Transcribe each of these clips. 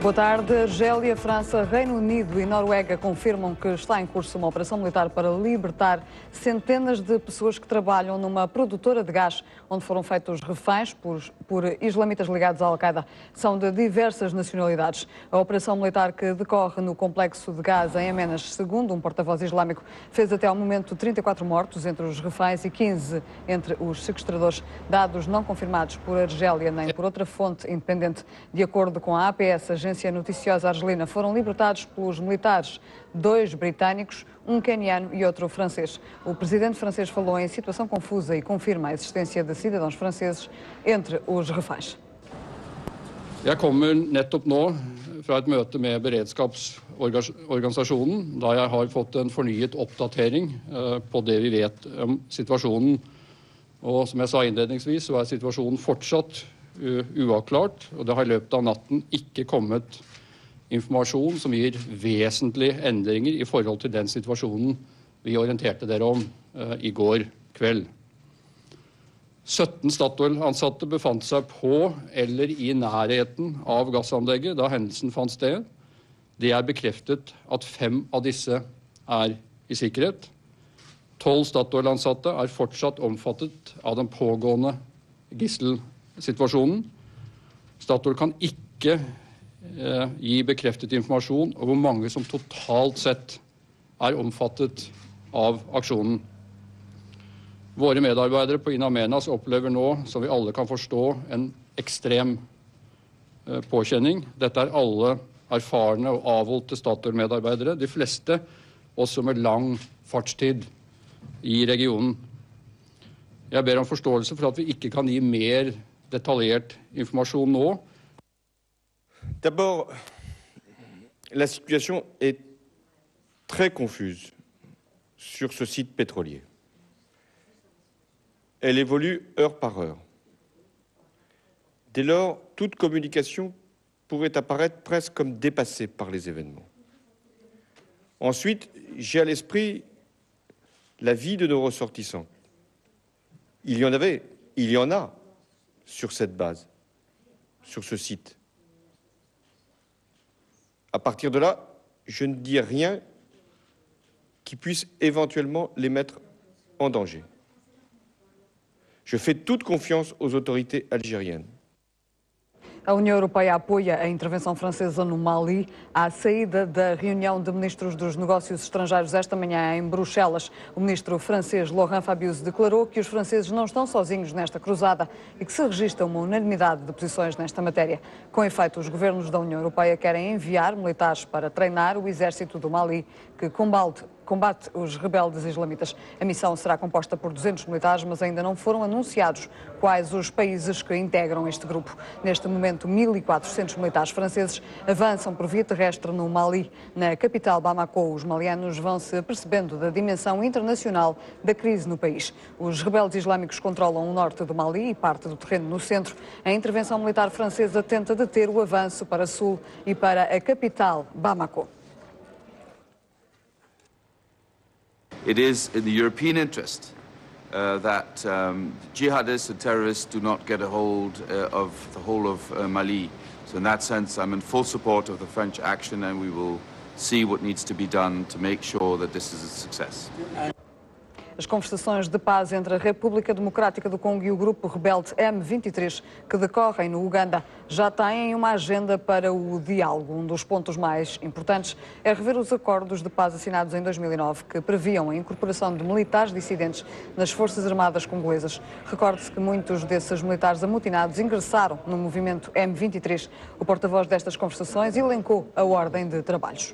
Boa tarde. Argélia, França, Reino Unido e Noruega confirmam que está em curso uma operação militar para libertar centenas de pessoas que trabalham numa produtora de gás, onde foram feitos reféns por islamitas ligados à Al-Qaeda. São de diversas nacionalidades. A operação militar que decorre no complexo de gás em Amenas, segundo um porta-voz islâmico, fez até ao momento 34 mortos entre os reféns e 15 entre os sequestradores. Dados não confirmados por Argélia nem por outra fonte independente. De acordo com a APS, agência noticiosa argelina, foram libertados pelos militares 2 britânicos, um queniano e outro francês. O presidente francês falou em situação confusa e confirma a existência de cidadãos franceses entre os reféns. Jeg kommer nettopp nå fra et møte med beredskapsorganisasjonen, da jeg har fått en fornyet oppdatering på det vi vet om situasjonen. Og som jeg sa innledningsvis, så er situasjonen fortsatt uavklart, og det har i løpet av natten ikke kommet informasjon som gir vesentlige endringer i forhold til den situasjonen vi orienterte dere om i går kveld. 17 Statoil-ansatte befant seg på eller i nærheten av gassanlegget da hendelsen fant sted. Det er bekreftet at 5 av disse er i sikkerhet. 12 Statoil-ansatte er fortsatt omfattet av den pågående gisselsituasjonen. Statoil kan ikke gi bekreftet informasjon om hvor mange som totalt sett er omfattet av aksjonen. Våre medarbeidere på In Amenas opplever nå, som vi alle kan forstå, en ekstrem påkjenning. Dette er alle erfarne og avholdte Statoil-medarbeidere, de fleste også med lang fartstid i regionen. Jeg ber om forståelse for at vi ikke kan gi mer detaljert informasjon nå. D'abord, la situation est très confuse sur ce site pétrolier. Elle évolue heure par heure. Dès lors, toute communication pourrait apparaître presque comme dépassée par les événements. Ensuite, j'ai à l'esprit la vie de nos ressortissants. Il y en a sur cette base, sur ce site. À partir de là, je ne dis rien qui puisse éventuellement les mettre en danger. Je fais toute confiance aux autorités algériennes. A União Europeia apoia a intervenção francesa no Mali. À saída da reunião de ministros dos negócios estrangeiros esta manhã em Bruxelas, o ministro francês Laurent Fabius declarou que os franceses não estão sozinhos nesta cruzada e que se registra uma unanimidade de posições nesta matéria. Com efeito, os governos da União Europeia querem enviar militares para treinar o exército do Mali, que combate os rebeldes islamitas. A missão será composta por 200 militares, mas ainda não foram anunciados quais os países que integram este grupo. Neste momento, 1.400 militares franceses avançam por via terrestre no Mali. Na capital Bamako, os malianos vão se apercebendo da dimensão internacional da crise no país. Os rebeldes islâmicos controlam o norte do Mali e parte do terreno no centro. A intervenção militar francesa tenta deter o avanço para sul e para a capital Bamako. It is in the European interest that jihadists and terrorists do not get a hold of the whole of Mali. So in that sense, I'm in full support of the French action, and we will see what needs to be done to make sure that this is a success. As conversações de paz entre a República Democrática do Congo e o grupo rebelde M23, que decorrem no Uganda, já têm uma agenda para o diálogo. Um dos pontos mais importantes é rever os acordos de paz assinados em 2009, que previam a incorporação de militares dissidentes nas Forças Armadas congolesas. Recorde-se que muitos desses militares amotinados ingressaram no movimento M23. O porta-voz destas conversações elencou a ordem de trabalhos.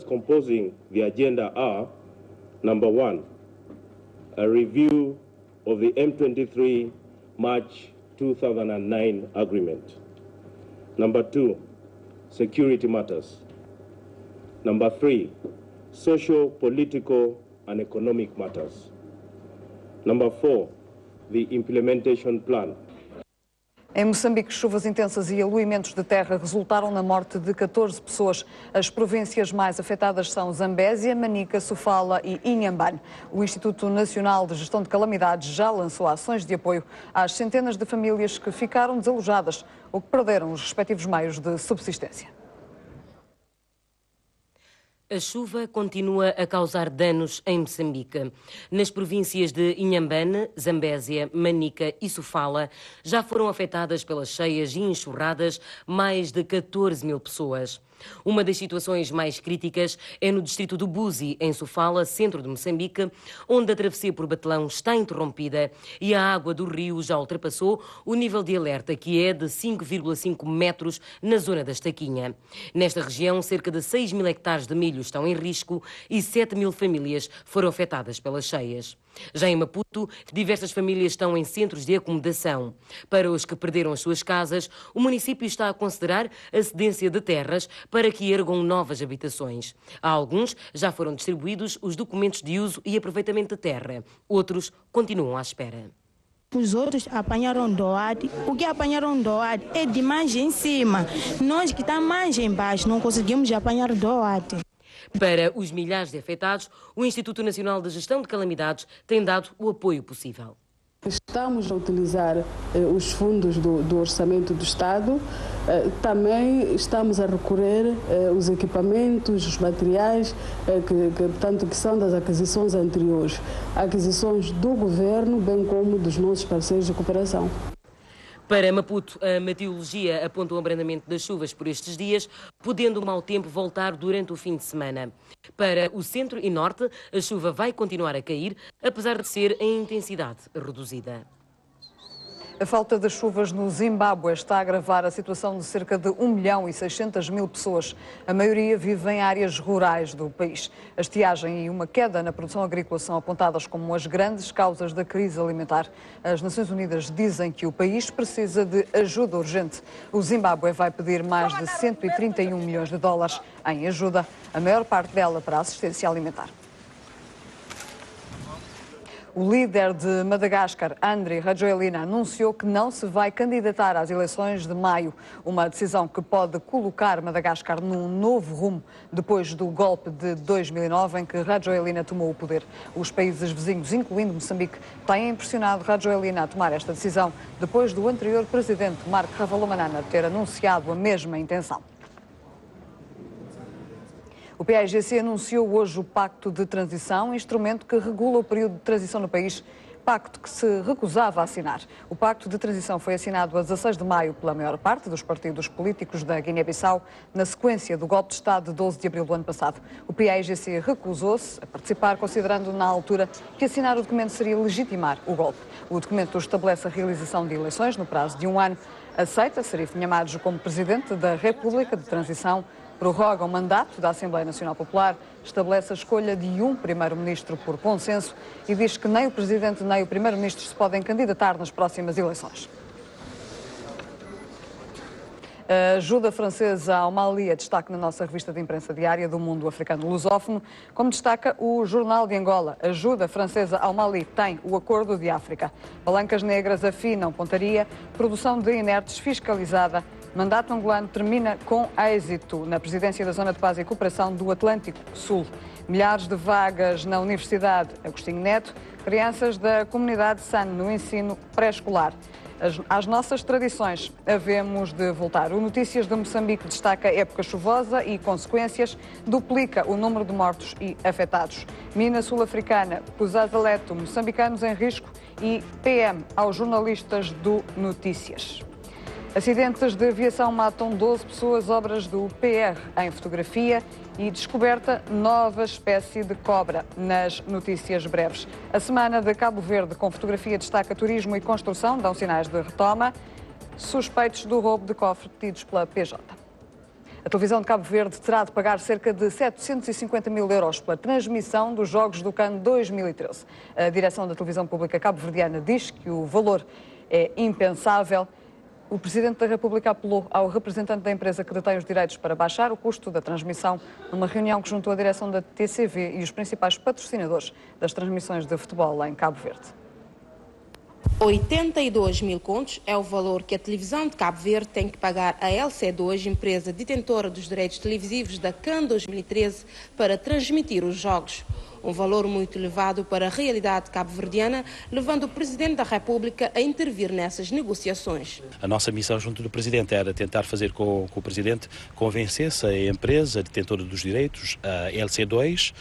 Composing the agenda are, number 1, a review of the M23 March 2009 agreement. Number 2, security matters. Number 3, social, political and economic matters. Number 4, the implementation plan. Em Moçambique, chuvas intensas e aluimentos de terra resultaram na morte de 14 pessoas. As províncias mais afetadas são Zambésia, Manica, Sofala e Inhambane. O Instituto Nacional de Gestão de Calamidades já lançou ações de apoio às centenas de famílias que ficaram desalojadas ou que perderam os respectivos meios de subsistência. A chuva continua a causar danos em Moçambique. Nas províncias de Inhambane, Zambésia, Manica e Sofala já foram afetadas pelas cheias e enxurradas mais de 14 mil pessoas. Uma das situações mais críticas é no distrito do Buzi, em Sofala, centro de Moçambique, onde a travessia por Batelão está interrompida e a água do rio já ultrapassou o nível de alerta, que é de 5,5 metros na zona da Estaquinha. Nesta região, cerca de 6 mil hectares de milho estão em risco e 7 mil famílias foram afetadas pelas cheias. Já em Maputo, diversas famílias estão em centros de acomodação. Para os que perderam as suas casas, o município está a considerar a cedência de terras para que ergam novas habitações. A alguns já foram distribuídos os documentos de uso e aproveitamento de terra. Outros continuam à espera. Os outros apanharam doade. O que apanharam doade é de margem em cima. Nós que estamos mais embaixo não conseguimos apanhar doade. Para os milhares de afetados, o Instituto Nacional de Gestão de Calamidades tem dado o apoio possível. Estamos a utilizar os fundos do Orçamento do Estado. Também estamos a recorrer os equipamentos, os materiais que são das aquisições anteriores. Aquisições do Governo, bem como dos nossos parceiros de cooperação. Para Maputo, a meteorologia aponta o abrandamento das chuvas por estes dias, podendo o mau tempo voltar durante o fim de semana. Para o centro e norte, a chuva vai continuar a cair, apesar de ser em intensidade reduzida. A falta de chuvas no Zimbábue está a agravar a situação de cerca de 1.600.000 pessoas. A maioria vive em áreas rurais do país. A estiagem e uma queda na produção agrícola são apontadas como as grandes causas da crise alimentar. As Nações Unidas dizem que o país precisa de ajuda urgente. O Zimbábue vai pedir mais de 131 milhões de dólares em ajuda, a maior parte dela para a assistência alimentar. O líder de Madagascar, Andry Rajoelina, anunciou que não se vai candidatar às eleições de maio, uma decisão que pode colocar Madagascar num novo rumo depois do golpe de 2009 em que Rajoelina tomou o poder. Os países vizinhos, incluindo Moçambique, têm pressionado Rajoelina a tomar esta decisão depois do anterior presidente, Marc Ravalomanana, ter anunciado a mesma intenção. O PAIGC anunciou hoje o Pacto de Transição, instrumento que regula o período de transição no país, pacto que se recusava a assinar. O Pacto de Transição foi assinado a 16 de maio pela maior parte dos partidos políticos da Guiné-Bissau, na sequência do golpe de Estado de 12 de abril do ano passado. O PAIGC recusou-se a participar, considerando na altura que assinar o documento seria legitimar o golpe. O documento estabelece a realização de eleições no prazo de um ano. Aceita Serif Nhamados como Presidente da República de Transição, prorroga o mandato da Assembleia Nacional Popular, estabelece a escolha de um primeiro-ministro por consenso e diz que nem o presidente nem o primeiro-ministro se podem candidatar nas próximas eleições. A ajuda francesa ao Mali é destaque na nossa revista de imprensa diária do Mundo Africano Lusófono. Como destaca o Jornal de Angola, a ajuda francesa ao Mali tem o Acordo de África. Palancas negras afinam pontaria, produção de inertes fiscalizada. Mandato angolano termina com êxito na presidência da Zona de Paz e Cooperação do Atlântico Sul. Milhares de vagas na Universidade Agostinho Neto, crianças da comunidade SAN no ensino pré-escolar. Às nossas tradições, havemos de voltar. O Notícias de Moçambique destaca época chuvosa e consequências, duplica o número de mortos e afetados. Mina sul-africana, Pusaz-Aleto, moçambicanos em risco e PM aos jornalistas do Notícias. Acidentes de aviação matam 12 pessoas, obras do PR em fotografia e descoberta nova espécie de cobra nas notícias breves. A semana de Cabo Verde com fotografia destaca turismo e construção, dão sinais de retoma. Suspeitos do roubo de cofre tidos pela PJ. A televisão de Cabo Verde terá de pagar cerca de 750 mil euros pela transmissão dos Jogos do CAN 2013. A direção da televisão pública cabo-verdiana diz que o valor é impensável. O Presidente da República apelou ao representante da empresa que detém os direitos para baixar o custo da transmissão numa reunião que juntou a direção da TCV e os principais patrocinadores das transmissões de futebol em Cabo Verde. 82 mil contos é o valor que a televisão de Cabo Verde tem que pagar à LC2, empresa detentora dos direitos televisivos da CAN 2013, para transmitir os jogos. Um valor muito elevado para a realidade cabo-verdiana, levando o Presidente da República a intervir nessas negociações. A nossa missão junto do Presidente era tentar fazer com que o Presidente convencesse a empresa detentora dos direitos, a LC2,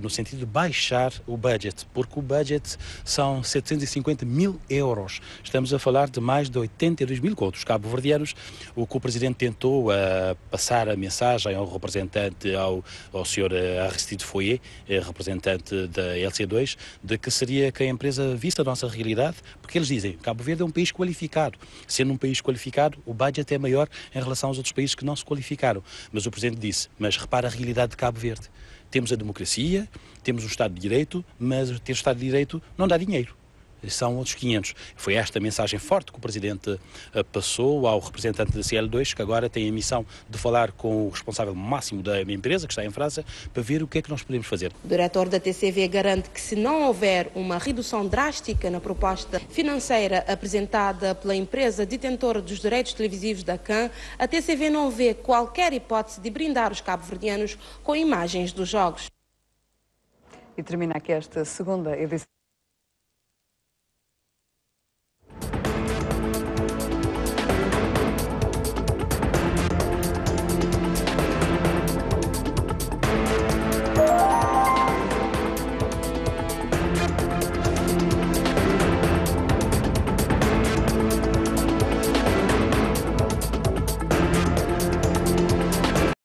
no sentido de baixar o budget, porque o budget são 750 mil euros. Estamos a falar de mais de 82 mil contos cabo-verdianos. O que o Presidente tentou passar a mensagem ao representante, ao Sr. Aristide Foyer, representante da LC2, de que seria que a empresa visse a nossa realidade, porque eles dizem que Cabo Verde é um país qualificado. Sendo um país qualificado, o budget é maior em relação aos outros países que não se qualificaram. Mas o Presidente disse, mas repara a realidade de Cabo Verde. Temos a democracia, temos o Estado de Direito, mas ter o Estado de Direito não dá dinheiro. São outros 500. Foi esta mensagem forte que o Presidente passou ao representante da CL2, que agora tem a missão de falar com o responsável máximo da empresa, que está em França, para ver o que é que nós podemos fazer. O diretor da TCV garante que, se não houver uma redução drástica na proposta financeira apresentada pela empresa detentora dos direitos televisivos da CAN, a TCV não vê qualquer hipótese de brindar os cabo-verdianos com imagens dos jogos. E termina aqui esta segunda edição.